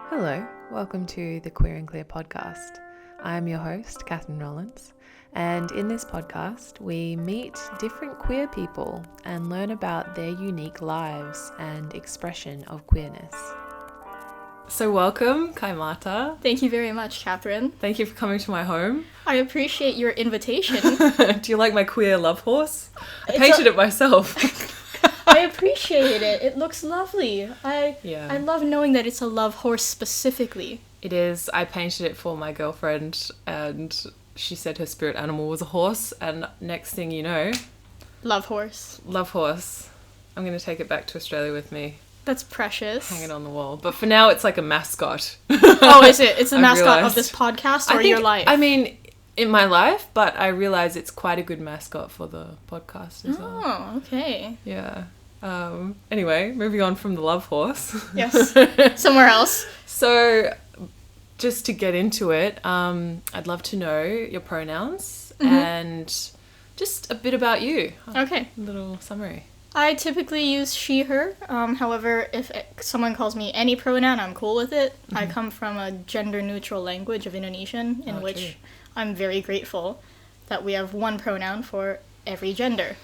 Hello, welcome to the Queer and Clear podcast. I'm your host, Catherine Rollins, and in this podcast, we meet different queer people and learn about their unique lives and expression of queerness. So welcome, Kaimata. Thank you very much, Catherine. Thank you for coming to my home. I appreciate your invitation. Do you like my queer love horse? I painted it myself. I appreciate it. It looks lovely. I love knowing that it's a love horse specifically. It is. I painted it for my girlfriend and she said her spirit animal was a horse, and next thing you know... Love horse. Love horse. I'm going to take it back to Australia with me. That's precious. Hang it on the wall. But for now, it's like a mascot. Oh, is it? It's a mascot of this podcast or your life? I mean, in my life, but I realise it's quite a good mascot for the podcast as well. Oh, okay. Yeah. Anyway, moving on from the love horse. Yes. Somewhere else. So, just to get into it, I'd love to know your pronouns and just a bit about you. Okay. A little summary. I typically use she, her. However, if someone calls me any pronoun, I'm cool with it. I come from a gender-neutral language of Indonesian, in which I'm very grateful that we have one pronoun for every gender.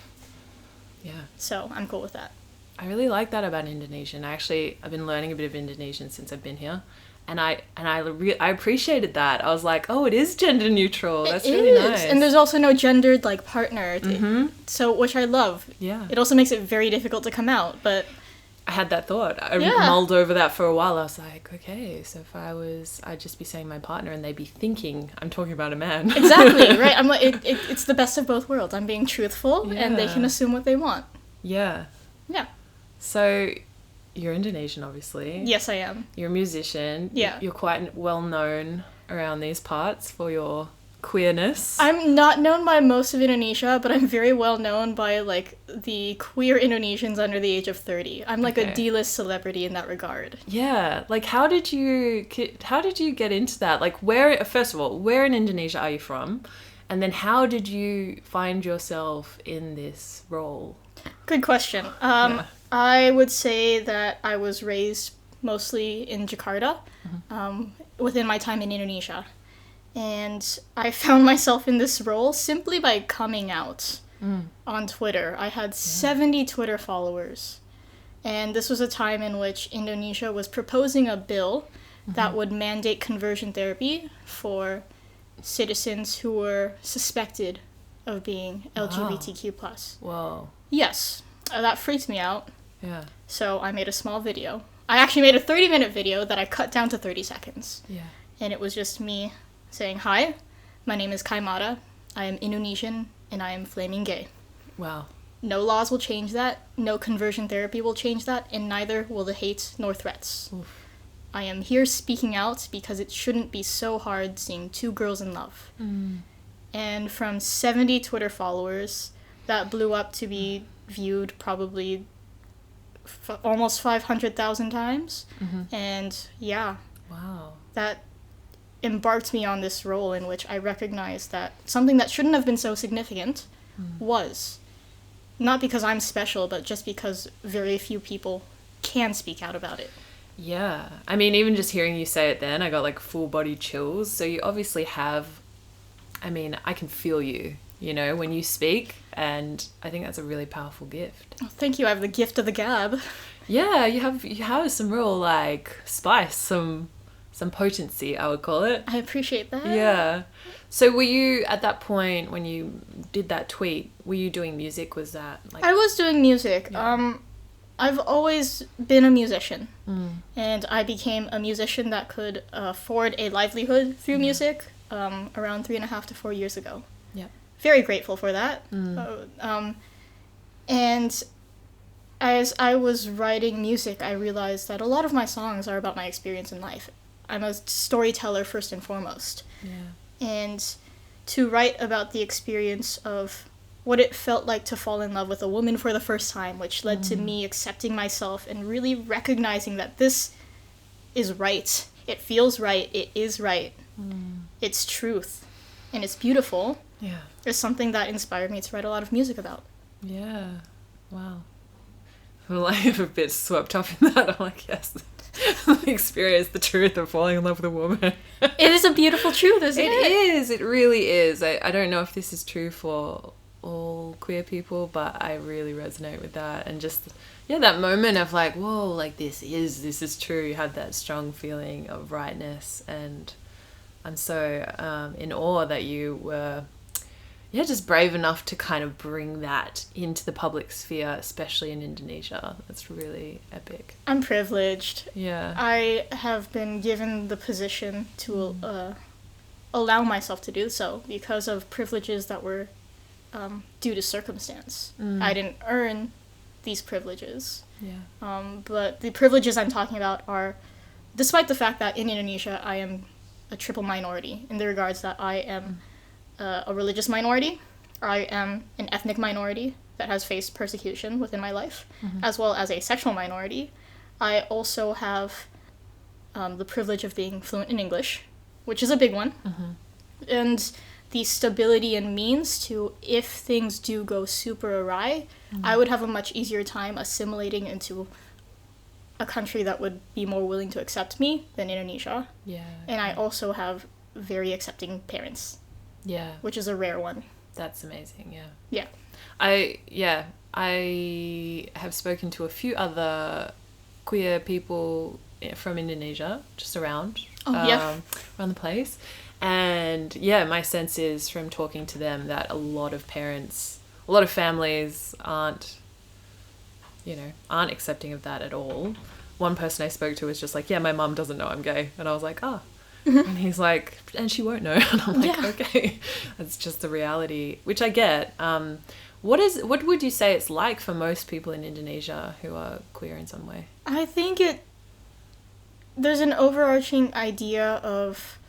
Yeah. So I'm cool with that. I really like that about Indonesian. I've been learning a bit of Indonesian since I've been here. And I appreciated that. I was like, oh, it is gender neutral. That's really nice. And there's also no gendered partner. So, which I love. Yeah. It also makes it very difficult to come out, but... I had that thought. I mulled over that for a while. I was like, okay, so if I'd just be saying my partner and they'd be thinking I'm talking about a man. Exactly, right? I'm like, it's the best of both worlds. I'm being truthful and they can assume what they want. Yeah. Yeah. So... You're Indonesian, obviously. Yes, I am. You're a musician. Yeah. You're quite well known around these parts for your queerness. I'm not known by most of Indonesia, but I'm very well known by, the queer Indonesians under the age of 30. I'm a D-list celebrity in that regard. Yeah. How did you get into that? First of all, where in Indonesia are you from? And then how did you find yourself in this role? Good question. I would say that I was raised mostly in Jakarta, within my time in Indonesia. And I found myself in this role simply by coming out on Twitter. I had 70 Twitter followers. And this was a time in which Indonesia was proposing a bill that would mandate conversion therapy for citizens who were suspected of being LGBTQ+. Whoa. Yes. That freaked me out. Yeah. So I made a small video. I actually made a 30-minute video that I cut down to 30 seconds. Yeah. And it was just me saying, hi, my name is Kaimata. I am Indonesian, and I am flaming gay. Wow. No laws will change that. No conversion therapy will change that. And neither will the hate nor threats. Oof. I am here speaking out because it shouldn't be so hard seeing two girls in love. And from 70 Twitter followers, that blew up to be viewed probably almost 500,000 times. And wow, that embarked me on this role in which I recognized that something that shouldn't have been so significant was. Not because I'm special, but just because very few people can speak out about it. Yeah. I mean, even just hearing you say it then, I got full body chills. So you obviously have, I can feel you, when you speak. And I think that's a really powerful gift. Oh, thank you. I have the gift of the gab. Yeah, you have some real spice, some potency, I would call it. I appreciate that. Yeah. So were you at that point when you did that tweet? Were you doing music? Was that I was doing music. Yeah. I've always been a musician, and I became a musician that could afford a livelihood through music around 3.5 to 4 years ago. Yeah. Very grateful for that. And as I was writing music, I realized that a lot of my songs are about my experience in life. I'm a storyteller first and foremost. Yeah. And to write about the experience of what it felt like to fall in love with a woman for the first time, which led to me accepting myself and really recognizing that this is right. It feels right. It is right. It's truth. And it's beautiful. Yeah. It's something that inspired me to write a lot of music about. Yeah. Wow. I'm a bit swept up in that. I'm like, yes. experience the truth of falling in love with a woman. It is a beautiful truth, isn't it? It is. It really is. I don't know if this is true for all queer people, but I really resonate with that. And just, yeah, that moment of like, whoa, like this is true. You had that strong feeling of rightness. And I'm so in awe that you were, yeah, just brave enough to kind of bring that into the public sphere, especially in Indonesia. That's really epic. I'm privileged. Yeah. I have been given the position to allow myself to do so because of privileges that were due to circumstance. I didn't earn these privileges. Yeah. But the privileges I'm talking about are, despite the fact that in Indonesia I am a triple minority in the regards that I am a religious minority, I am an ethnic minority that has faced persecution within my life, as well as a sexual minority. I also have the privilege of being fluent in English, which is a big one, and the stability and means to, if things do go super awry, I would have a much easier time assimilating into a country that would be more willing to accept me than Indonesia. Yeah. And I also have very accepting parents. Yeah. Which is a rare one. That's amazing, yeah. Yeah. I have spoken to a few other queer people from Indonesia, just around around the place. And yeah, my sense is from talking to them that a lot of families aren't accepting of that at all. One person I spoke to was just like, yeah, my mum doesn't know I'm gay. And I was like, oh. And he's like, and she won't know. And I'm like, okay, that's just the reality, which I get. What would you say it's like for most people in Indonesia who are queer in some way? I think there's an overarching idea of,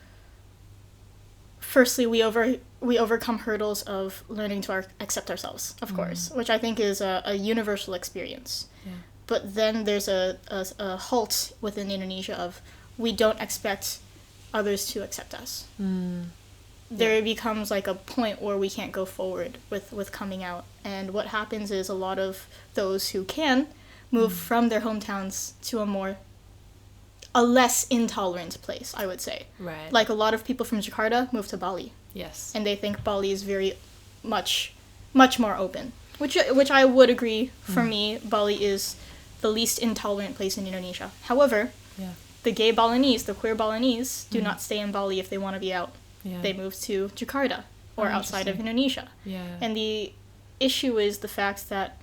firstly, we overcome hurdles of learning to accept ourselves, of course, which I think is a universal experience. Yeah. But then there's a halt within Indonesia of, we don't expect others to accept us. There becomes like a point where we can't go forward with coming out. And what happens is a lot of those who can move from their hometowns to a less intolerant place, I would say. Right. Like a lot of people from Jakarta move to Bali. Yes. And they think Bali is very much more open. Which I would agree. For me, Bali is the least intolerant place in Indonesia. However, the gay Balinese, the queer Balinese, do not stay in Bali if they want to be out. Yeah. They move to Jakarta or outside of Indonesia. Yeah. And the issue is the fact that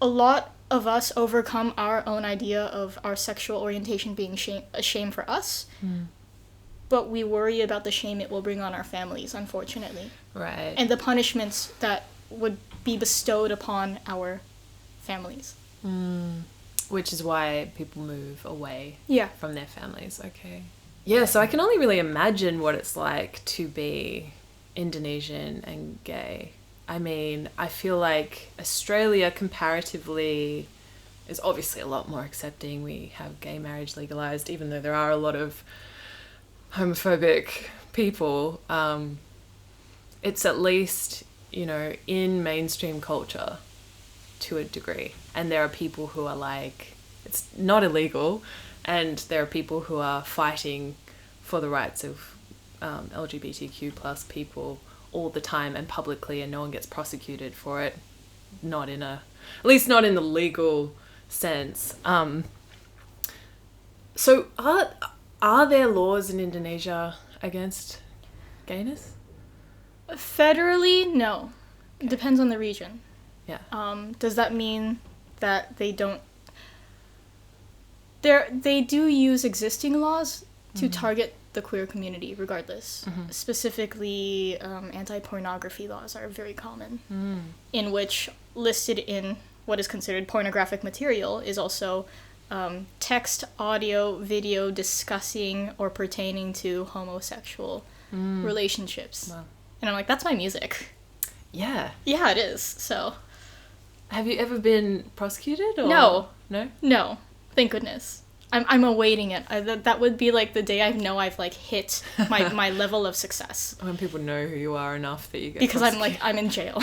a lot of us overcome our own idea of our sexual orientation being a shame for us, but we worry about the shame it will bring on our families, unfortunately. Right. And the punishments that would be bestowed upon our families. Which is why people move away from their families. Okay. Yeah, so I can only really imagine what it's like to be Indonesian and gay. I mean, I feel like Australia comparatively is obviously a lot more accepting. We have gay marriage legalized, even though there are a lot of homophobic people. It's at least, in mainstream culture to a degree. And there are people who are like, it's not illegal, and there are people who are fighting for the rights of LGBTQ plus people all the time and publicly, and no one gets prosecuted for it. At least not in the legal sense. So are there laws in Indonesia against gayness? Federally, no. Okay. It depends on the region. Yeah. Does that mean that they don't... They do use existing laws to target the queer community regardless. Specifically, anti-pornography laws are very common, in which listed in what is considered pornographic material is also text, audio, video discussing or pertaining to homosexual relationships. Wow. And I'm like, that's my music. Yeah. Yeah, it is. So... Have you ever been prosecuted? Or? No. No? No. Thank goodness. I'm awaiting it. That would be like the day I know I've like hit my level of success. When people know who you are enough that you get because I'm in jail.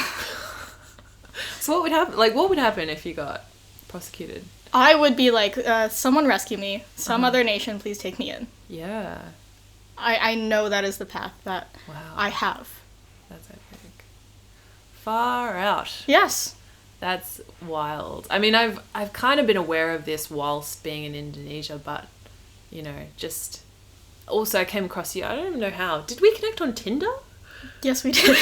So what would happen? Like, what would happen if you got prosecuted? I would be like, someone rescue me. Some other nation, please take me in. Yeah. I know that is the path that I have. That's epic. Far out. Yes. That's wild. I mean, I've kind of been aware of this whilst being in Indonesia, but, you know, just also I came across you. I don't even know how. Did we connect on Tinder? Yes, we did.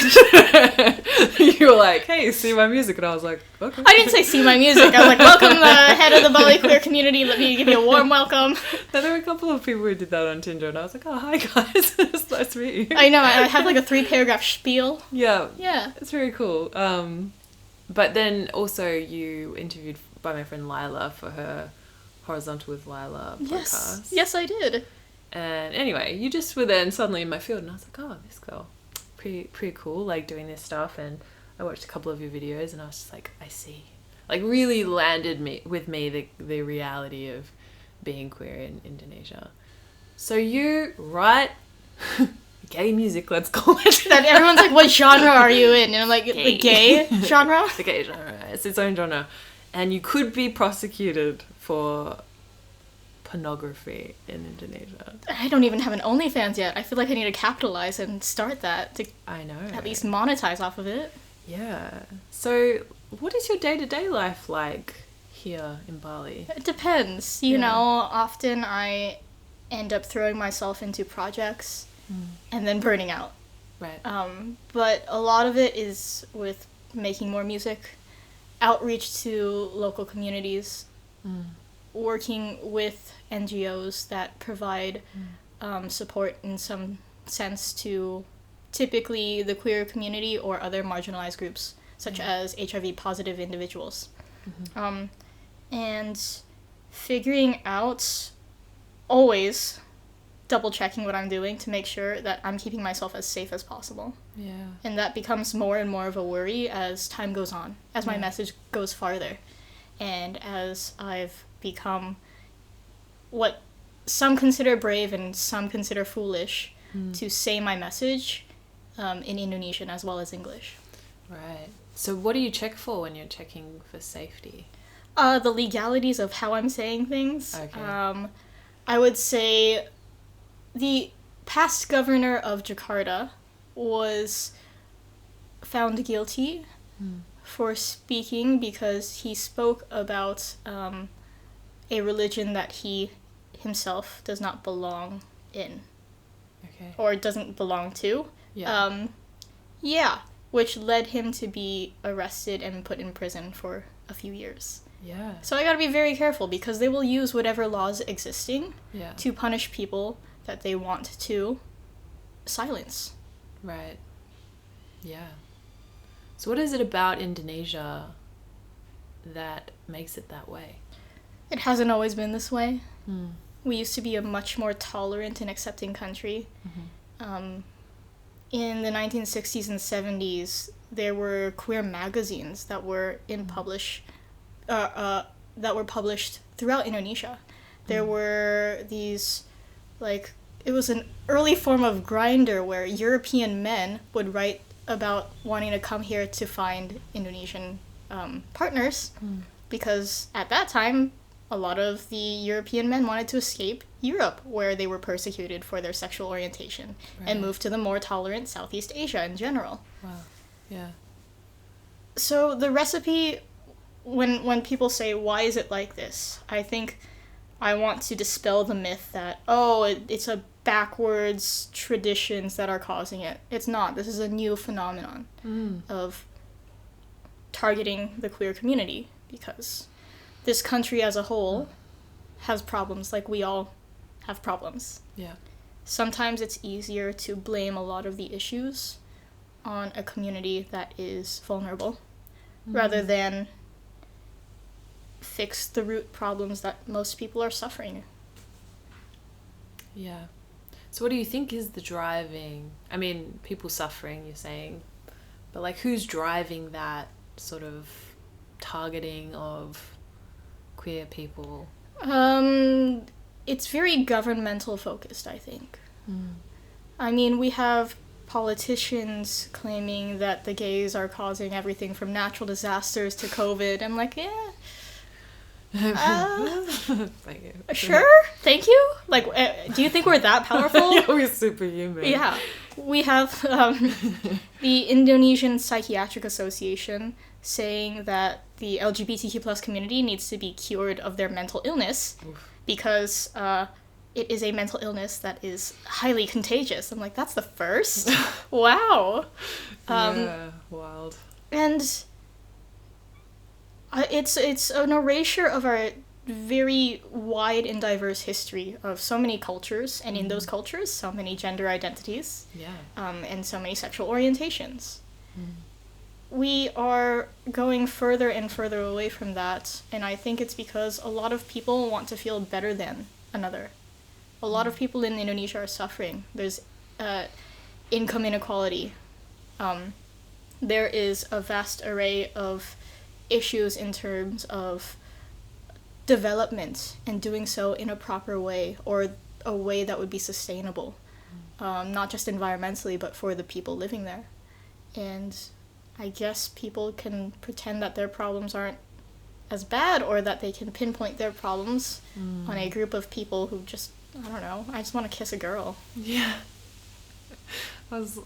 You were like, hey, see my music. And I was like, okay. I didn't say see my music. I was like, welcome, head of the Bali queer community. Let me give you a warm welcome. Now, there were a couple of people who did that on Tinder, and I was like, oh, hi, guys. It's nice to meet you. I know. I have like a 3-paragraph spiel. Yeah. Yeah. It's very cool. But then also you interviewed by my friend Lila for her Horizontal with Lila podcast. Yes, I did. And anyway, you just were then suddenly in my field, and I was like, oh, this girl. Pretty cool, like, doing this stuff. And I watched a couple of your videos, and I was just like, I see. Like, really landed with me the reality of being queer in Indonesia. So you write gay music, let's call it. That everyone's like, what genre are you in? And I'm like, the gay genre? The gay genre. It's its own genre. And you could be prosecuted for pornography in Indonesia. I don't even have an OnlyFans yet. I feel like I need to capitalize and start that to I know. at least monetize off of it. Yeah. So what is your day-to-day life like here in Bali? It depends. You know, often I end up throwing myself into projects and then burning out. Right. But a lot of it is with making more music, outreach to local communities, working with NGOs that provide support in some sense to typically the queer community or other marginalized groups, such as HIV positive individuals. And figuring out, always double checking what I'm doing to make sure that I'm keeping myself as safe as possible. Yeah. And that becomes more and more of a worry as time goes on, as my message goes farther, and as I've become what some consider brave and some consider foolish to say my message in Indonesian as well as English. Right. So what do you check for when you're checking for safety? The legalities of how I'm saying things. Okay. I would say the past governor of Jakarta was found guilty for speaking because he spoke about a religion that he himself does not belong in. Okay. Or doesn't belong to. Yeah. Which led him to be arrested and put in prison for a few years. Yeah. So I gotta be very careful because they will use whatever laws existing Yeah. to punish people that they want to silence. Right. Yeah. So what is it about Indonesia that makes it that way? It hasn't always been this way. We used to be a much more tolerant and accepting country. In the 1960s and 70s, there were queer magazines that were that were published throughout Indonesia. There were these, like, it was an early form of Grindr where European men would write about wanting to come here to find Indonesian partners, because at that time, a lot of the European men wanted to escape Europe, where they were persecuted for their sexual orientation, and move to the more tolerant Southeast Asia in general. Wow. Yeah. So the recipe, when people say, why is it like this? I think I want to dispel the myth that, it's a backwards traditions that are causing it. It's not. This is a new phenomenon of targeting the queer community, because this country as a whole has problems, like we all have problems. Yeah. Sometimes it's easier to blame a lot of the issues on a community that is vulnerable rather than fix the root problems that most people are suffering. Yeah. So what do you think is the driving, I mean, people suffering, you're saying, but like who's driving that sort of targeting of queer people? It's very governmental focused, I think. I mean, we have politicians claiming that the gays are causing everything from natural disasters to COVID. I'm like, Thank you. Sure. Thank you. Like, do you think we're that powerful? Yeah, we're superhuman. Yeah. We have the Indonesian Psychiatric Association saying that the LGBTQ plus community needs to be cured of their mental illness because it is a mental illness that is highly contagious. I'm like, that's the first? Wow. Yeah, wild. And it's an erasure of our very wide and diverse history of so many cultures, and in those cultures, so many gender identities, and so many sexual orientations. We are going further and further away from that, and I think it's because a lot of people want to feel better than another. A lot of people in Indonesia are suffering. There's income inequality. There is a vast array of issues in terms of development and doing so in a proper way, or a way that would be sustainable, not just environmentally, but for the people living there. And I guess people can pretend that their problems aren't as bad, or that they can pinpoint their problems on a group of people who just, I don't know, I just want to kiss a girl. Yeah. That's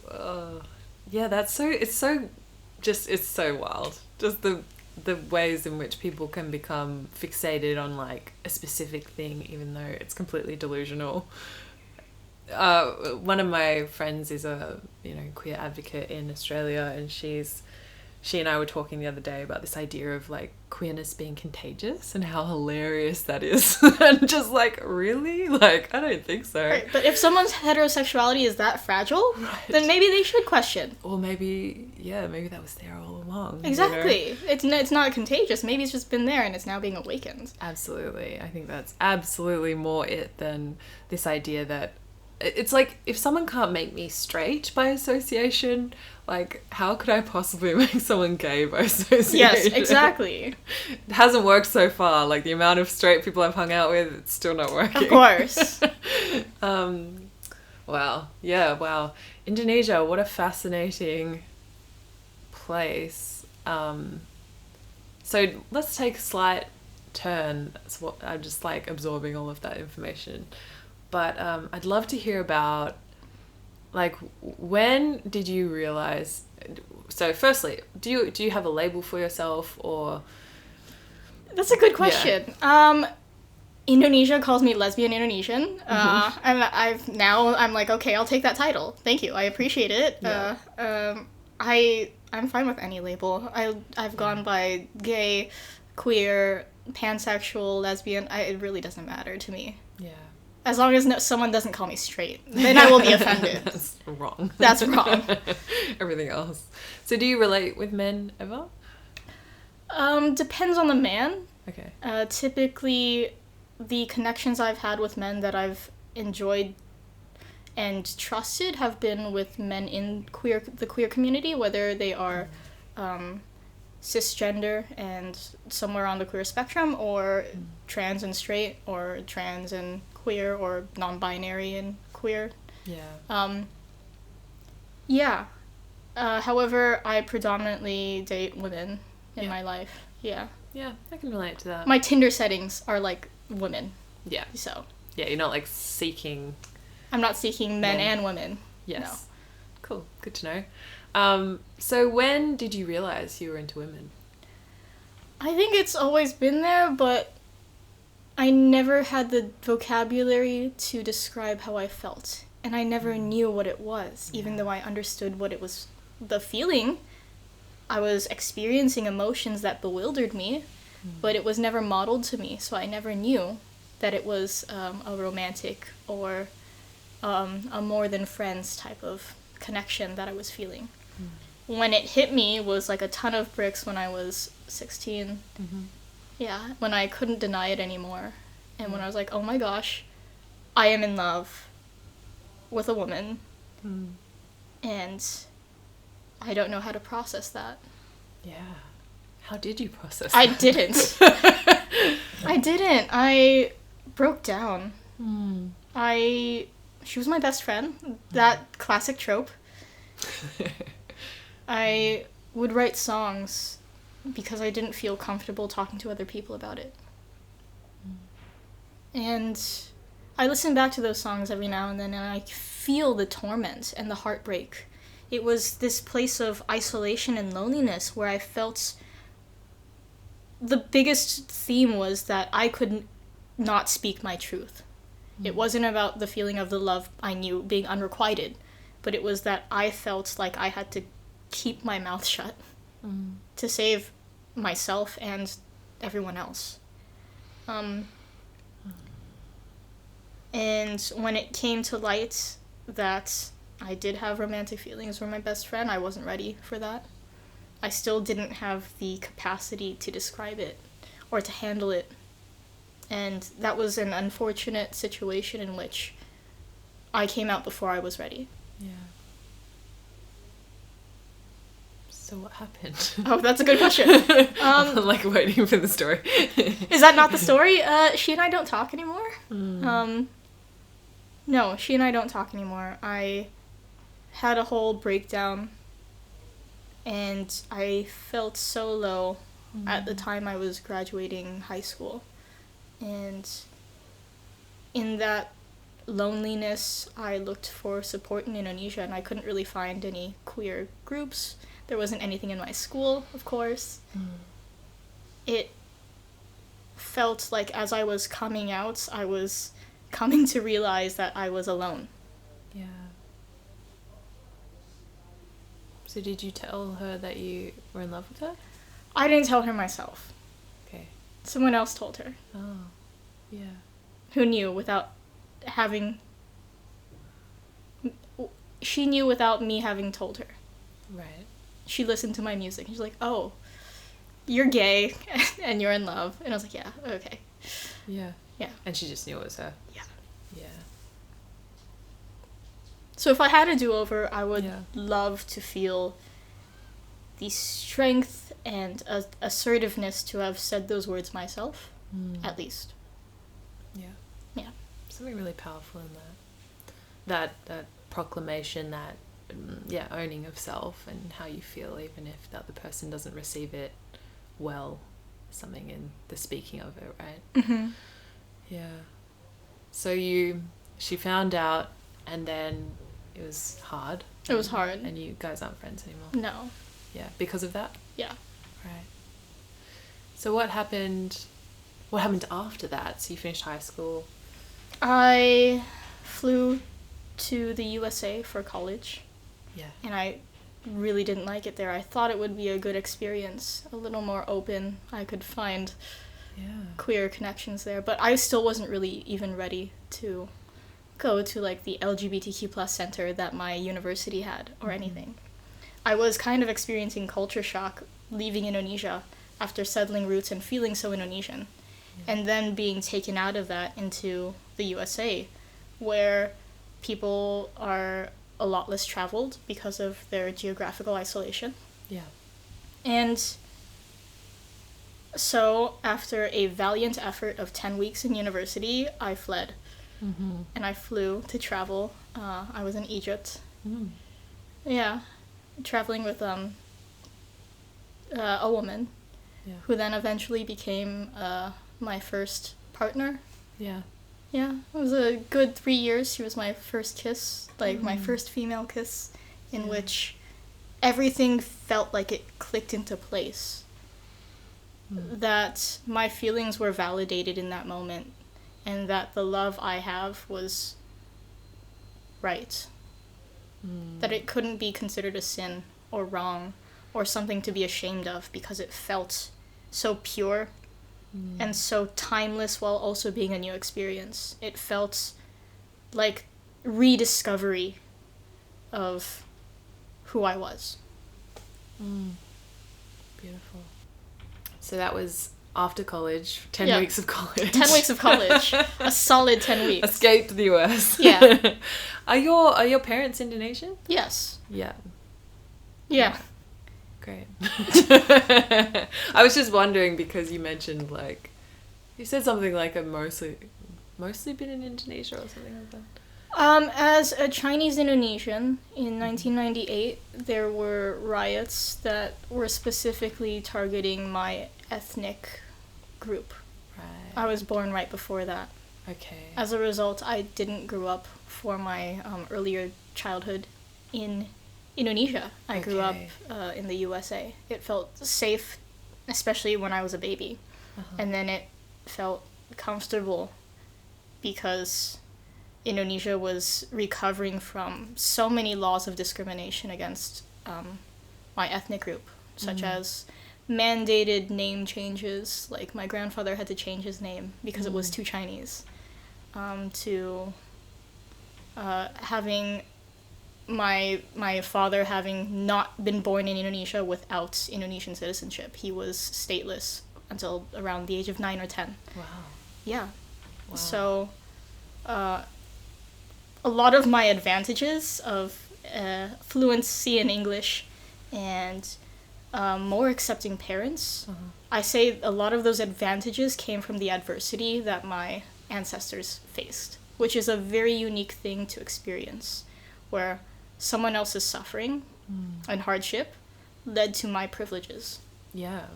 so, it's so wild. Just the ways in which people can become fixated on like a specific thing, even though it's completely delusional. One of my friends is a queer advocate in Australia, and she and I were talking the other day about this idea of like queerness being contagious and how hilarious that is. And just like, really? Like, I don't think so. Right, but if someone's heterosexuality is that fragile, then maybe they should question. Or maybe that was there all along. Exactly. It's not contagious. Maybe it's just been there and it's now being awakened. Absolutely. I think that's absolutely more it than this idea that it's like, if someone can't make me straight by association, like, how could I possibly make someone gay by association? Yes, exactly. It hasn't worked so far. Like, the amount of straight people I've hung out with, it's still not working. Of course. Wow. Yeah, wow. Indonesia, what a fascinating place. So let's take a slight turn. That's what I'm just like absorbing all of that information. But I'd love to hear about, like, when did you realize? So, firstly, do you have a label for yourself, or? That's a good question. Yeah. Indonesia calls me lesbian Indonesian. And I'm like, okay, I'll take that title. Thank you. I appreciate it. Yeah. I'm fine with any label. I've gone by gay, queer, pansexual, lesbian. It really doesn't matter to me. Yeah. As long as someone doesn't call me straight, then I will be offended. That's wrong. That's wrong. Everything else. So do you relate with men ever? Depends on the man. Okay. Typically, the connections I've had with men that I've enjoyed and trusted have been with men in the queer community, whether they are cisgender and somewhere on the queer spectrum, or trans and straight, or trans and queer, or non-binary and queer. Yeah. However, I predominantly date women in my life. Yeah, I can relate to that. My Tinder settings are like women. Yeah. So. Yeah, you're not like seeking. I'm not seeking men and women. Yes. No. Cool. Good to know. So when did you realize you were into women? I think it's always been there, but I never had the vocabulary to describe how I felt. And I never knew what it was, even though I understood what it was, the feeling. I was experiencing emotions that bewildered me, but it was never modeled to me, so I never knew that it was a romantic or a more than friends type of connection that I was feeling. When it hit me was like a ton of bricks when I was 16. Yeah, when I couldn't deny it anymore. And when I was like, oh my gosh, I am in love with a woman. And I don't know how to process that. Yeah. How did you process that? I didn't. I broke down. She was my best friend. That classic trope. I would write songs because I didn't feel comfortable talking to other people about it. And I listen back to those songs every now and then, and I feel the torment and the heartbreak. It was this place of isolation and loneliness where I felt the biggest theme was that I could not speak my truth. It wasn't about the feeling of the love I knew being unrequited, but it was that I felt like I had to keep my mouth shut to save myself and everyone else. And when it came to light that I did have romantic feelings for my best friend, I wasn't ready for that. I still didn't have the capacity to describe it or to handle it. And that was an unfortunate situation in which I came out before I was ready. Yeah. So what happened? Oh, that's a good question. I'm like waiting for the story. Is that not the story? She and I don't talk anymore. No, she and I don't talk anymore. I had a whole breakdown, and I felt so low at the time I was graduating high school. And in that loneliness, I looked for support in Indonesia, and I couldn't really find any queer groups. There wasn't anything in my school, of course. It felt like as I was coming out, I was coming to realize that I was alone. Yeah. So did you tell her that you were in love with her? I didn't tell her myself. Okay. Someone else told her. Oh, yeah. Who knew without having... She knew without me having told her. Right. She listened to my music, and she's like, oh, you're gay, and you're in love. And I was like, yeah, okay. Yeah. Yeah. And she just knew it was her. Yeah. Yeah. So if I had a do-over, I would love to feel the strength and assertiveness to have said those words myself, at least. Yeah. Yeah. Something really powerful in that. That proclamation, that, owning of self and how you feel, even if the other person doesn't receive it well. Something in the speaking of it, right? Mm-hmm. Yeah. So she found out, and then it was hard. It was hard. And you guys aren't friends anymore. No. Yeah, because of that? Yeah. Right. So what happened after that? So you finished high school. I flew to the USA for college. Yeah. And I really didn't like it there. I thought it would be a good experience, a little more open. I could find queer connections there, but I still wasn't really even ready to go to like the LGBTQ plus center that my university had or anything. I was kind of experiencing culture shock leaving Indonesia after settling roots and feeling so Indonesian, and then being taken out of that into the USA, where people are a lot less traveled because of their geographical isolation. Yeah. And so after a valiant effort of 10 weeks in university, I fled. And I flew to travel. I was in Egypt. Yeah. Traveling with a woman who then eventually became my first partner. Yeah. Yeah, it was a good 3 years. She was my first kiss, like my first female kiss, in which everything felt like it clicked into place. That my feelings were validated in that moment, and that the love I have was right. That it couldn't be considered a sin or wrong or something to be ashamed of because it felt so pure and so timeless while also being a new experience. It felt like rediscovery of who I was. Beautiful. So that was after college, 10 weeks of college. 10 weeks of college. A solid 10 weeks. Escaped the US. Yeah. Are your parents Indonesian? Yes. Yeah. Yeah. Great. I was just wondering because you mentioned you said something like a mostly been in Indonesia or something like that. As a Chinese Indonesian in 1998, there were riots that were specifically targeting my ethnic group. Right. I was born right before that. Okay. As a result, I didn't grow up for my earlier childhood in Indonesia. I grew up in the USA. It felt safe, especially when I was a baby. And then it felt comfortable because Indonesia was recovering from so many laws of discrimination against my ethnic group, such as mandated name changes, like my grandfather had to change his name because it was too Chinese, to having my father having not been born in Indonesia without Indonesian citizenship. He was stateless until around the age of 9 or 10. Wow. Yeah. Wow. So a lot of my advantages of fluency in English and more accepting parents, I say a lot of those advantages came from the adversity that my ancestors faced, which is a very unique thing to experience, where someone else's suffering and hardship led to my privileges. Yeah.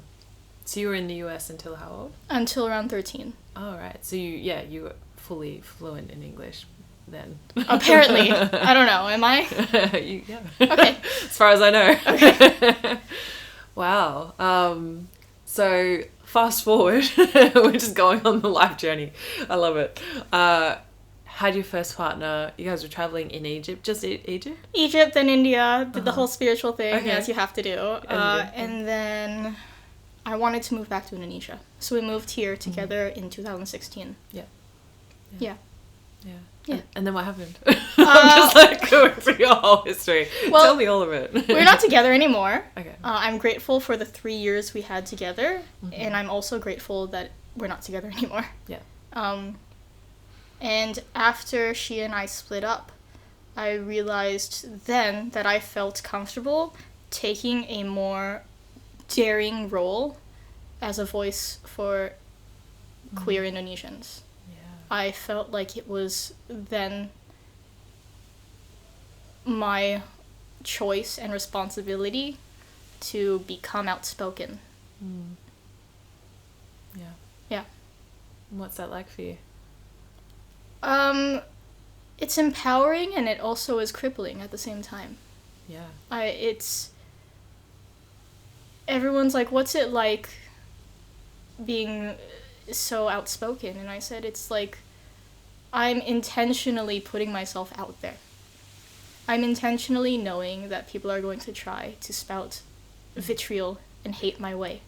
So you were in the US until how old? Until around 13. Oh, right. So you were fully fluent in English then. Apparently. I don't know. Am I? Yeah. Okay. As far as I know. Okay. Wow. So fast forward, we're just going on the life journey. I love it. Had your first partner, you guys were traveling in Egypt, just Egypt? Egypt and India, did the whole spiritual thing, Okay. as you have to do. And then I wanted to move back to Indonesia. So we moved here together in 2016. Yeah. Yeah. Yeah. Yeah. And then what happened? I'm just like going through your whole history. Well, tell me all of it. We're not together anymore. Okay. I'm grateful for the 3 years we had together, and I'm also grateful that we're not together anymore. Yeah. And after she and I split up, I realized then that I felt comfortable taking a more daring role as a voice for queer Indonesians. I felt like it was then my choice and responsibility to become outspoken. Yeah. Yeah. And what's that like for you? It's empowering and it also is crippling at the same time. Yeah. Everyone's like, what's it like being so outspoken? And I said, it's like I'm intentionally putting myself out there. I'm intentionally knowing that people are going to try to spout vitriol and hate my way.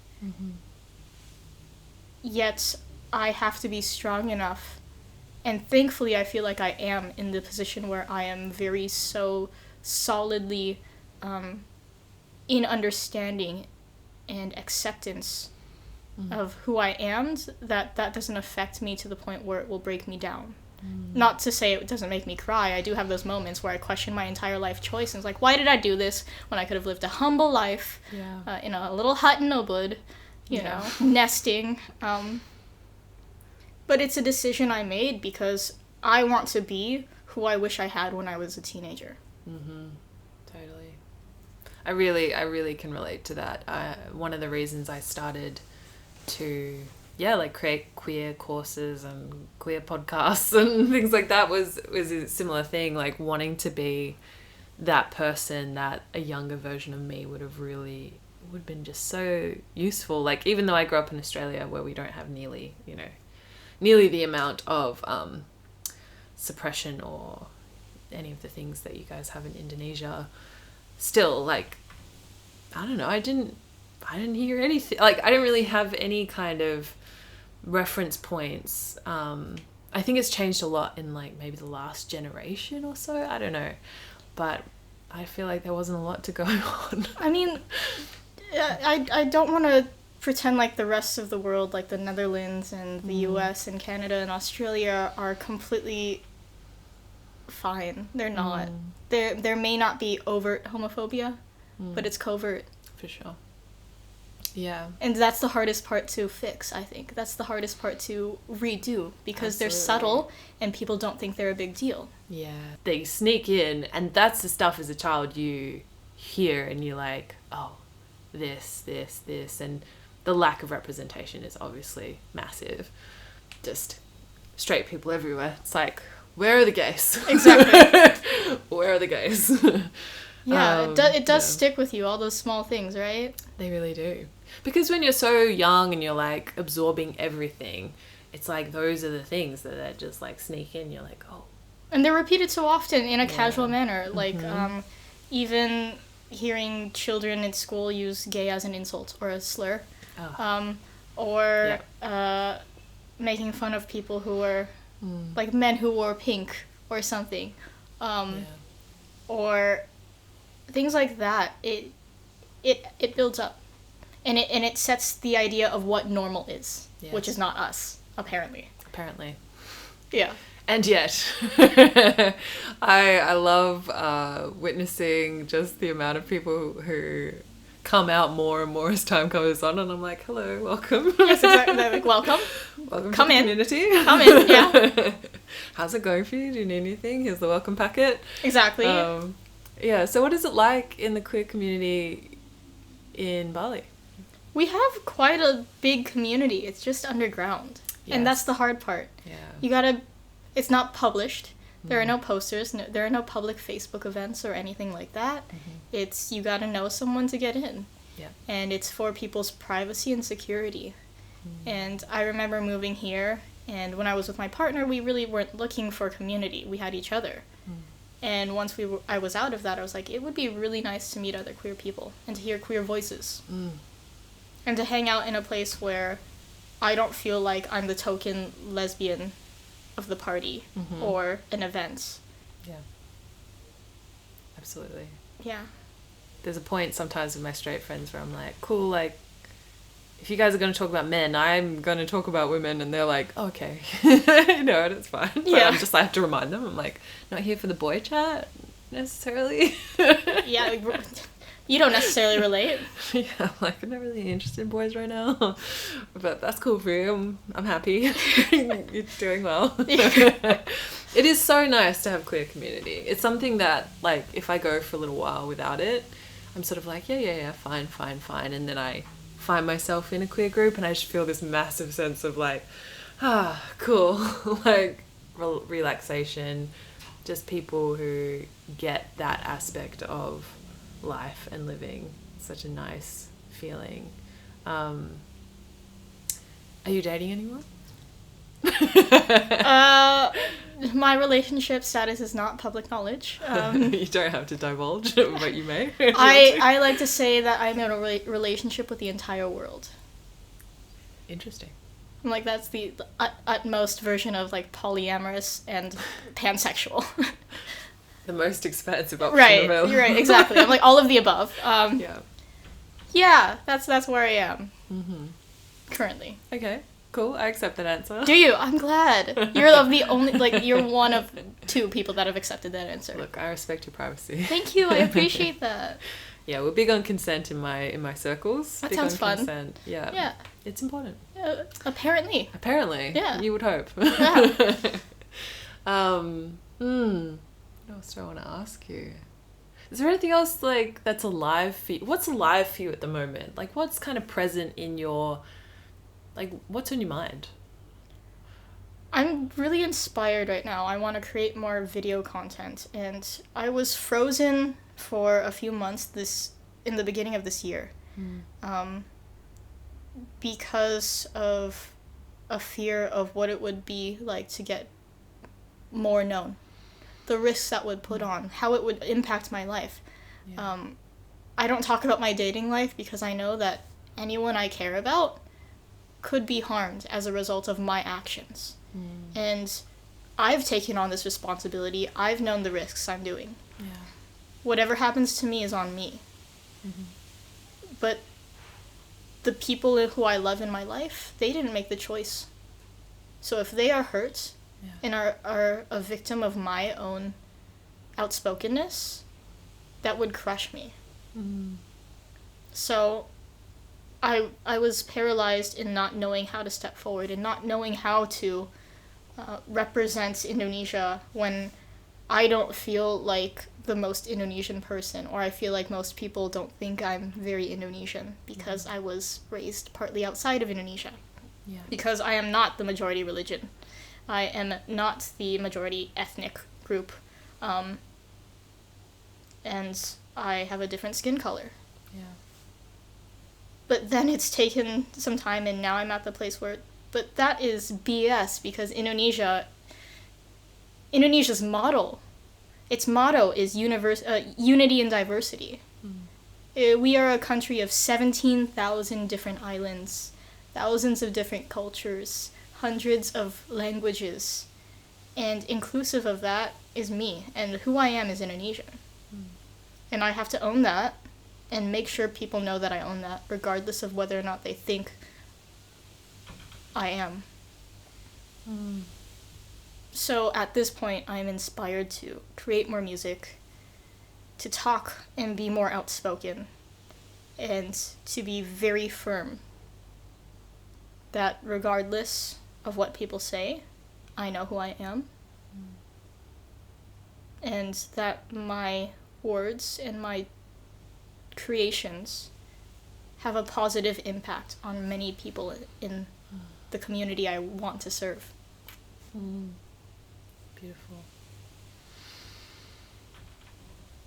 Yet I have to be strong enough, and thankfully I feel like I am in the position where I am very so solidly in understanding and acceptance of who I am, that doesn't affect me to the point where it will break me down. Not to say it doesn't make me cry. I do have those moments where I question my entire life choice and it's like, why did I do this when I could have lived a humble life in a little hut in Ubud, you know, nesting. But it's a decision I made because I want to be who I wish I had when I was a teenager. Totally. I really can relate to that. One of the reasons I started to create queer courses and queer podcasts and things like that was a similar thing, like wanting to be that person that a younger version of me would have been just so useful. Like, even though I grew up in Australia where we don't have nearly the amount of suppression or any of the things that you guys have in Indonesia, still, like, I don't know, I didn't hear anything. Like, I didn't really have any kind of reference points. I think it's changed a lot in, like, maybe the last generation or so. I don't know. But I feel like there wasn't a lot to go on. I mean, I don't want to pretend like the rest of the world, like the Netherlands and the US and Canada and Australia, are completely fine. They're not. There may not be overt homophobia, but it's covert. For sure. Yeah. And that's the hardest part to fix, I think. That's the hardest part to redo, because they're subtle and people don't think they're a big deal. Yeah. They sneak in, and that's the stuff as a child you hear and you're like, oh, this, and the lack of representation is obviously massive. Just straight people everywhere. It's like, where are the gays? Exactly. Where are the gays? Yeah, it does stick with you, all those small things, right? They really do. Because when you're so young and you're like absorbing everything, it's like those are the things that just like sneak in. You're like, oh. And they're repeated so often in a casual manner. Like, even hearing children in school use gay as an insult or a slur. Oh. Or making fun of people who are, like, men who wore pink or something. Or things like that. It builds up. And it sets the idea of what normal is, which is not us, apparently. Yeah. And yet, I love witnessing just the amount of people who come out more and more as time goes on, and I'm like, hello, welcome. Yes, exactly. They're like, welcome. Welcome Come to the in. community. Come in, yeah. How's it going for you? Do you need anything? Here's the welcome packet. Exactly. Yeah, so what is it like in the queer community in Bali? We have quite a big community. It's just underground. Yes. And that's the hard part. Yeah. It's not published. There are no posters. There are no public Facebook events or anything like that. You gotta know someone to get in. Yeah. And it's for people's privacy and security. And I remember moving here, and when I was with my partner, we really weren't looking for community. We had each other. And once I was out of that, I was like, it would be really nice to meet other queer people and to hear queer voices. And to hang out in a place where I don't feel like I'm the token lesbian of the party or an event. Yeah. Absolutely. Yeah. There's a point sometimes with my straight friends where I'm like, cool, like, if you guys are going to talk about men, I'm going to talk about women. And they're like, oh, okay. No, it's fine. But Yeah. I'm just, I have to remind them. I'm like, not here for the boy chat necessarily. Yeah. You don't necessarily relate. Yeah, I'm like, I'm not really interested in boys right now. But that's cool for you. I'm happy. You're doing well. It is so nice to have queer community. It's something that, like, if I go for a little while without it, I'm sort of like, yeah, fine. And then I find myself in a queer group and I just feel this massive sense of like, cool. Like, relaxation. Just people who get that aspect of life and living. Such a nice feeling. Are you dating anyone? My relationship status is not public knowledge. You don't have to divulge, but you may. I like to say that I'm in a relationship with the entire world. Interesting. I'm like, that's the utmost version of like polyamorous and pansexual. The most expansive option Right, available. you're right, exactly. I'm like all of the above. Yeah, that's where I am currently. Okay, cool. I accept that answer. Do you? I'm glad. You're one of two people that have accepted that answer. Look, I respect your privacy. Thank you. I appreciate that. Yeah, we're big on consent in my circles. That big sounds on fun. Consent. Yeah. Yeah. It's important. Apparently. Yeah. You would hope. Yeah. What else do I want to ask you? Is there anything else like that's alive for you? What's alive for you at the moment? Like, what's kind of present in your, like, what's on your mind? I'm really inspired right now. I want to create more video content, and I was frozen for a few months in the beginning of this year, because of a fear of what it would be like to get more known, the risks that would put on, how it would impact my life. Yeah. I don't talk about my dating life because I know that anyone I care about could be harmed as a result of my actions. And I've taken on this responsibility. I've known the risks I'm doing. Yeah. Whatever happens to me is on me. But the people who I love in my life, they didn't make the choice. So if they are hurt and are a victim of my own outspokenness, that would crush me. So I was paralyzed in not knowing how to step forward and not knowing how to represent Indonesia when I don't feel like the most Indonesian person, or I feel like most people don't think I'm very Indonesian because I was raised partly outside of Indonesia. Yeah. Because I am not the majority religion. I am not the majority ethnic group. And I have a different skin color. Yeah. But then it's taken some time, and now I'm at the place where... But that is BS, because Indonesia's motto, its motto is unity and diversity. We are a country of 17,000 different islands, thousands of different cultures, hundreds of languages, and inclusive of that is me, and who I am is Indonesian. And I have to own that and make sure people know that I own that, regardless of whether or not they think I am. So at this point, I'm inspired to create more music, to talk and be more outspoken, and to be very firm that regardless of what people say, I know who I am. And that my words and my creations have a positive impact on many people in the community I want to serve. Beautiful.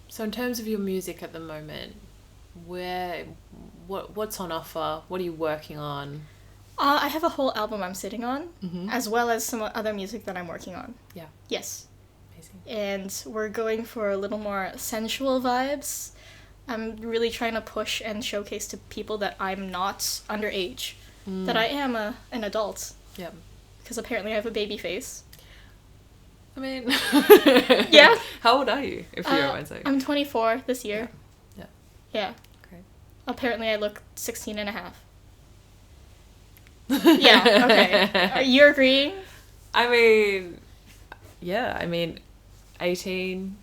So in terms of your music at the moment, what's on offer? What are you working on? I have a whole album I'm sitting on, as well as some other music that I'm working on. Yeah. Yes. Amazing. And we're going for a little more sensual vibes. I'm really trying to push and showcase to people that I'm not underage, that I am an adult. Yeah. Because apparently I have a baby face. I mean... Yeah. How old are you, if you don't mind saying? I'm 24 this year. Yeah. Yeah. Great. Apparently I look 16 and a half. Yeah, okay. Are you agreeing? I mean... Yeah, I mean... 18,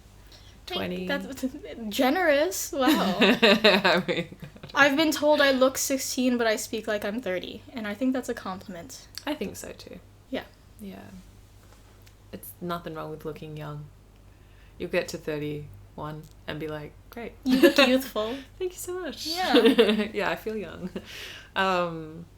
20... That's generous. Wow. I mean... I've been told I look 16, but I speak like I'm 30. And I think that's a compliment. I think so too. Yeah. Yeah. It's nothing wrong with looking young. You'll get to 31 and be like, great. You look youthful. Thank you so much. Yeah. Yeah, I feel young.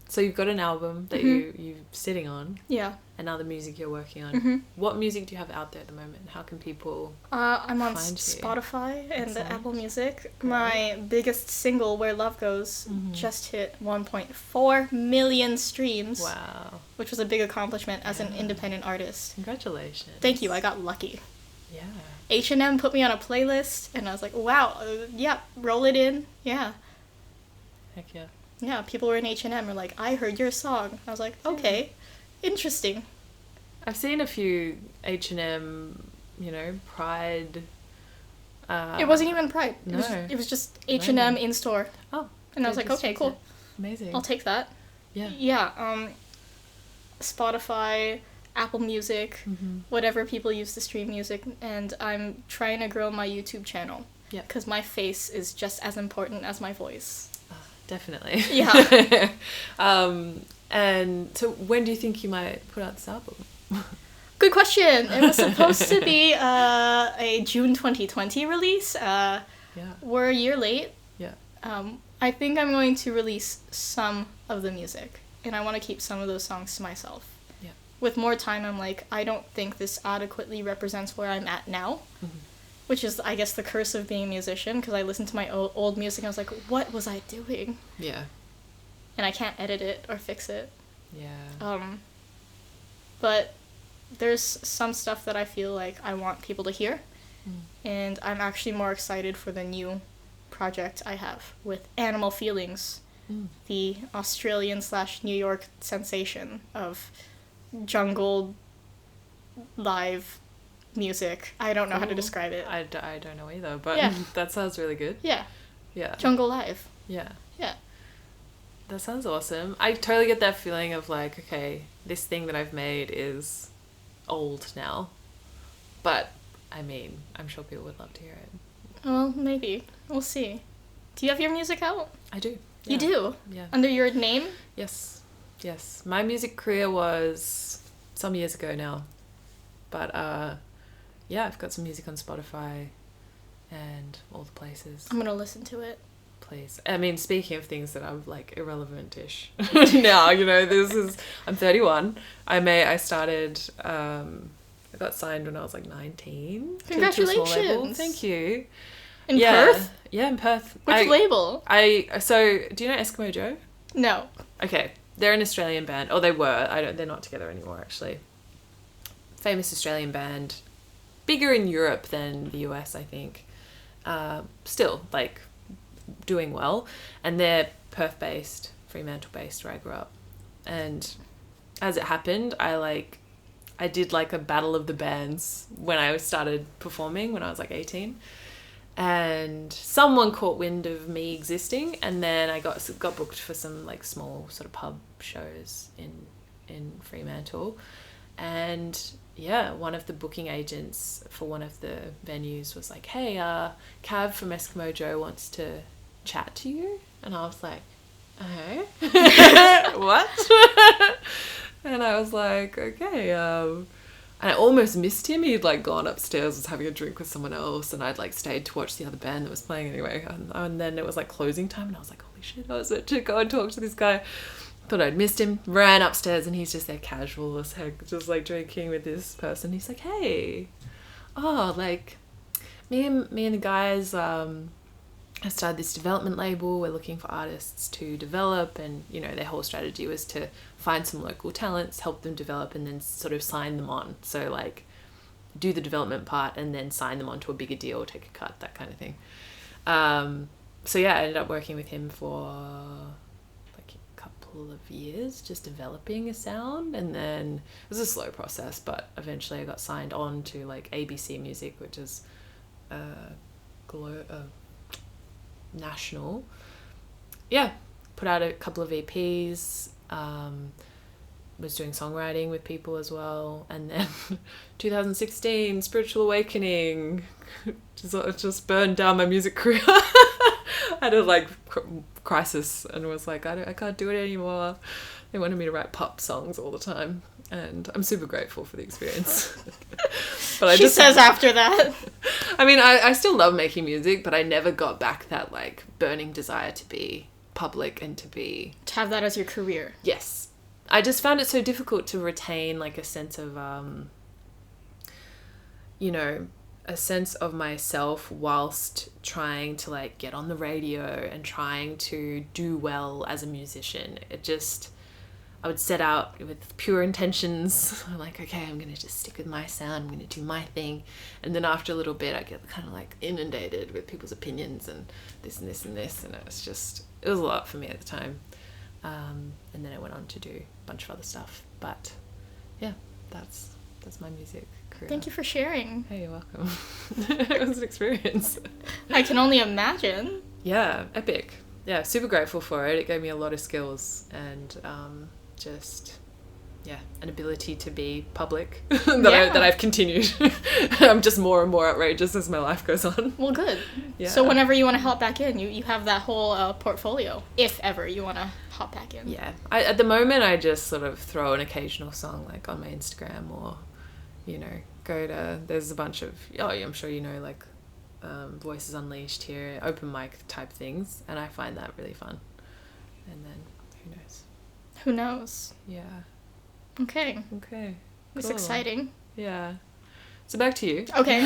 So you've got an album that you're sitting on. Yeah. And now the music you're working on. What music do you have out there at the moment? How can people I'm on find you? Spotify and Excellent. Apple Music. My biggest single, Where Love Goes, just hit 1.4 million streams. Wow. Which was a big accomplishment as an independent artist. Congratulations. Thank you, I got lucky. Yeah. H&M put me on a playlist, and I was like, wow, yeah, roll it in, yeah. Heck yeah. Yeah, people were in H&M were like, I heard your song. I was like, okay, interesting. I've seen a few H&M, Pride. It wasn't even Pride. No. It was just H&M in store. Oh. And I was like, okay, cool. Amazing. I'll take that. Yeah. Yeah, Spotify, Apple Music, whatever people use to stream music, and I'm trying to grow my YouTube channel. Yeah. Because my face is just as important as my voice. Definitely. Yeah. And so when do you think you might put out this album? Good question. It was supposed to be a June 2020 release. Yeah. We're a year late. Yeah. I think I'm going to release some of the music, and I want to keep some of those songs to myself. Yeah. With more time, I'm like, I don't think this adequately represents where I'm at now. Which is, I guess, the curse of being a musician, because I listened to my old music and I was like, what was I doing? Yeah. And I can't edit it or fix it. Yeah. But there's some stuff that I feel like I want people to hear. And I'm actually more excited for the new project I have with Animal Feelings, the Australian/New York sensation of jungle live music. I don't know how to describe it. I don't know either, but that sounds really good. Yeah. Yeah. Jungle live. Yeah. Yeah. That sounds awesome. I totally get that feeling of like, okay, this thing that I've made is old now. But, I mean, I'm sure people would love to hear it. Well, maybe. We'll see. Do you have your music out? I do. You Yeah. do? Yeah. Under your name? Yes. Yes. My music career was some years ago now. But, yeah, I've got some music on Spotify and all the places. I'm gonna listen to it. please. I mean, speaking of things that are like irrelevant-ish now, you know, I'm 31. I got signed when I was like 19. Congratulations. To a small label. Thank you. In Perth? Yeah, in Perth. Which label? So do you know Eskimo Joe? No. Okay. They're an Australian band. Oh, they were. They're not together anymore, actually. Famous Australian band. Bigger in Europe than the US, I think. Still, like, doing well. And they're Perth-based, Fremantle-based, where I grew up. And as it happened, I did like a battle of the bands when I started performing when I was like 18. And someone caught wind of me existing, and then I got booked for some like small sort of pub shows in Fremantle. And yeah, one of the booking agents for one of the venues was like, hey, Cav from Eskimo Joe wants to chat to you. And I was like, okay. What? And I was like, okay. And I almost missed him. He'd like gone upstairs, was having a drink with someone else, and I'd like stayed to watch the other band that was playing anyway. And then it was like closing time, and I was like, holy shit, I was about to go and talk to this guy. Thought I'd missed him, ran upstairs, and he's just there casual as heck, just like drinking with this person. He's like, hey, like me and the guys I started this development label. We're looking for artists to develop, and you know, their whole strategy was to find some local talents, help them develop, and then sort of sign them on. So like do the development part and then sign them onto a bigger deal, take a cut, that kind of thing. So yeah, I ended up working with him for like a couple of years, just developing a sound, and then it was a slow process, but eventually I got signed on to like ABC Music, which is national. Yeah, put out a couple of EPs, was doing songwriting with people as well, and then 2016 Spiritual Awakening just burned down my music career. I had a like crisis and was like, I can't do it anymore. They wanted me to write pop songs all the time, and I'm super grateful for the experience. But she says after that. I mean, I still love making music, but I never got back that like burning desire to be public and to have that as your career. Yes. I just found it so difficult to retain like a sense of, you know, a sense of myself whilst trying to like get on the radio and trying to do well as a musician. I would set out with pure intentions. I'm like, okay, I'm going to just stick with my sound. I'm going to do my thing. And then after a little bit, I get kind of like inundated with people's opinions and this and this and this. And it was a lot for me at the time. And then I went on to do a bunch of other stuff. But yeah, that's my music career. Thank you for sharing. Hey, you're welcome. It was an experience. I can only imagine. Yeah, epic. Yeah, super grateful for it. It gave me a lot of skills and an ability to be public that I've continued. I'm just more and more outrageous as my life goes on. Well, good. Yeah. So whenever you want to hop back in, you have that whole portfolio, if ever you want to hop back in. Yeah. At the moment, I just sort of throw an occasional song like on my Instagram, or, you know, there's a bunch of, I'm sure you know, like Voices Unleashed here, open mic type things, and I find that really fun. And then who knows? Who knows? Yeah. Okay. It's Cool. Exciting. Yeah. So back to you. Okay.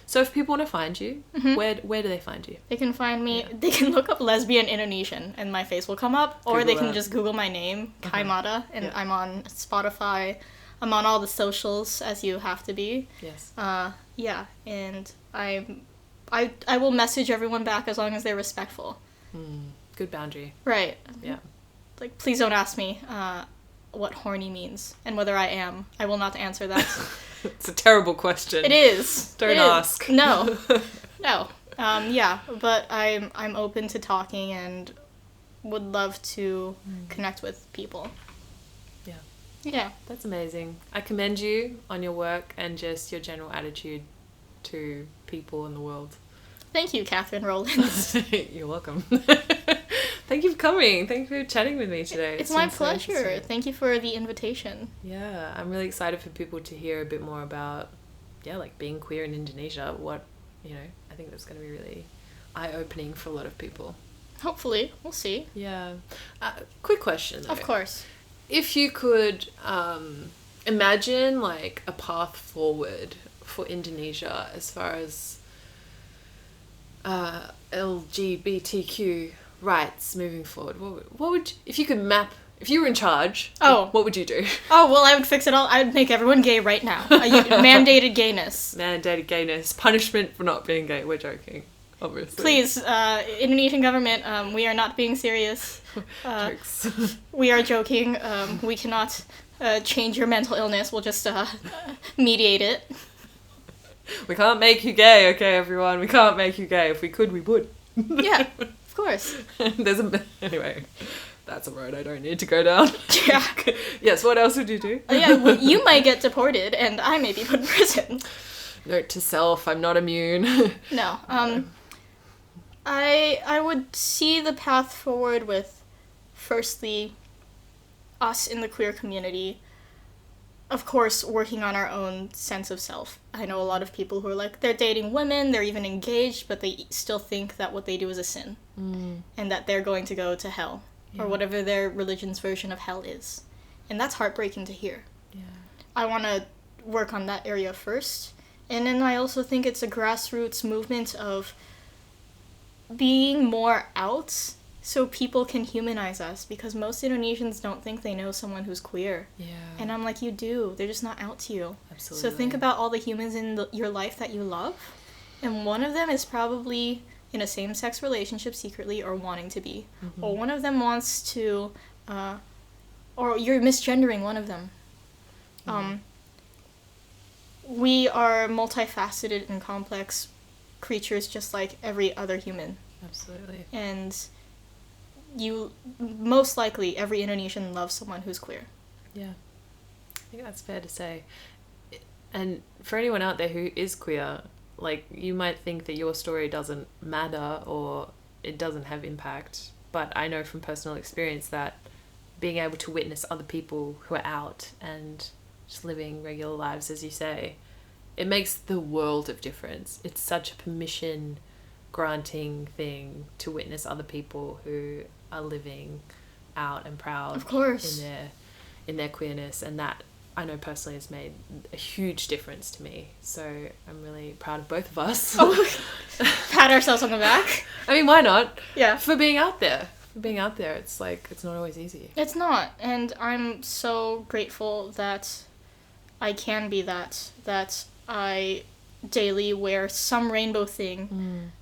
So if people want to find you, mm-hmm. where do they find you? They can find me, They can look up lesbian Indonesian and my face will come up, or they can just Google my name, Kai Mata, and I'm on Spotify. I'm on all the socials, as you have to be. Yes. Yeah, and I will message everyone back as long as they're respectful. Good boundary. Right. Yeah. Like, please don't ask me what horny means and whether I am. I will not answer that. It's a terrible question. It is. Don't ask. No. No. Yeah, but I'm open to talking and would love to connect with people. Yeah. Yeah. That's amazing. I commend you on your work and just your general attitude to people in the world. Thank you, Catherine Rowlands. You're welcome. Thank you for coming. Thank you for chatting with me today. It's my pleasure. Thank you for the invitation. Yeah, I'm really excited for people to hear a bit more about, like being queer in Indonesia. I think that's going to be really eye-opening for a lot of people. Hopefully. We'll see. Yeah. Quick question, though. Of course. If you could imagine, like, a path forward for Indonesia as far as LGBTQ rights moving forward, what would if you could map, if you were in charge, what would you do? Oh, well, I would fix it all. I would make everyone gay right now. Mandated gayness. Mandated gayness. Punishment for not being gay. We're joking, obviously. Please, Indonesian government, we are not being serious. Jokes. We are joking. We cannot change your mental illness. We'll just mediate it. We can't make you gay, okay, everyone? We can't make you gay. If we could, we would. Yeah, of course. Anyway, that's a road I don't need to go down. Yeah. Yes, what else would you do? Yeah, well, you might get deported, and I may be put in prison. Note to self, I'm not immune. No. I would see the path forward with, firstly, us in the queer community, of course, working on our own sense of self. I know a lot of people who are like, they're dating women, they're even engaged, but they still think that what they do is a sin. And that they're going to go to hell. Yeah. Or whatever their religion's version of hell is. And that's heartbreaking to hear. Yeah. I want to work on that area first. And then I also think it's a grassroots movement of being more out so people can humanize us, because most Indonesians don't think they know someone who's queer. Yeah. And I'm like, you do. They're just not out to you. Absolutely. So think about all the humans in your life that you love, and one of them is probably in a same-sex relationship secretly or wanting to be. Mm-hmm. Or one of them wants to, or you're misgendering one of them. Mm-hmm. We are multifaceted and complex creatures just like every other human. Absolutely. And most likely every Indonesian loves someone who's queer. Yeah, I think that's fair to say. And for anyone out there who is queer, like, you might think that your story doesn't matter or it doesn't have impact, but I know from personal experience that being able to witness other people who are out and just living regular lives, as you say, it makes the world of difference. It's such a permission granting thing to witness other people who are living out and proud, of course, in their queerness, and that I know personally has made a huge difference to me. So I'm really proud of both of us. Oh, pat ourselves on the back. I mean, why not? Yeah, for being out there. It's like, it's not always easy. It's not, and I'm so grateful that I can be that I daily wear some rainbow thing.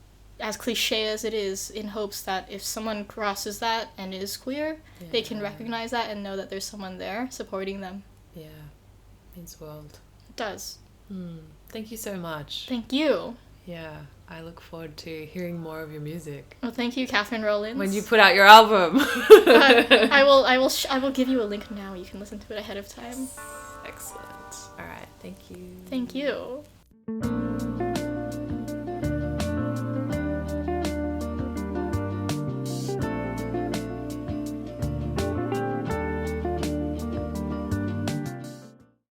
As cliche as it is, in hopes that if someone crosses that and is queer, they can recognize that and know that there's someone there supporting them. Yeah, means the world. It does. Thank you so much. Thank you. Yeah, I look forward to hearing more of your music. Well, thank you, Catherine Rollins. When you put out your album. I will give you a link now. You can listen to it ahead of time. Excellent. All right, thank you. Thank you.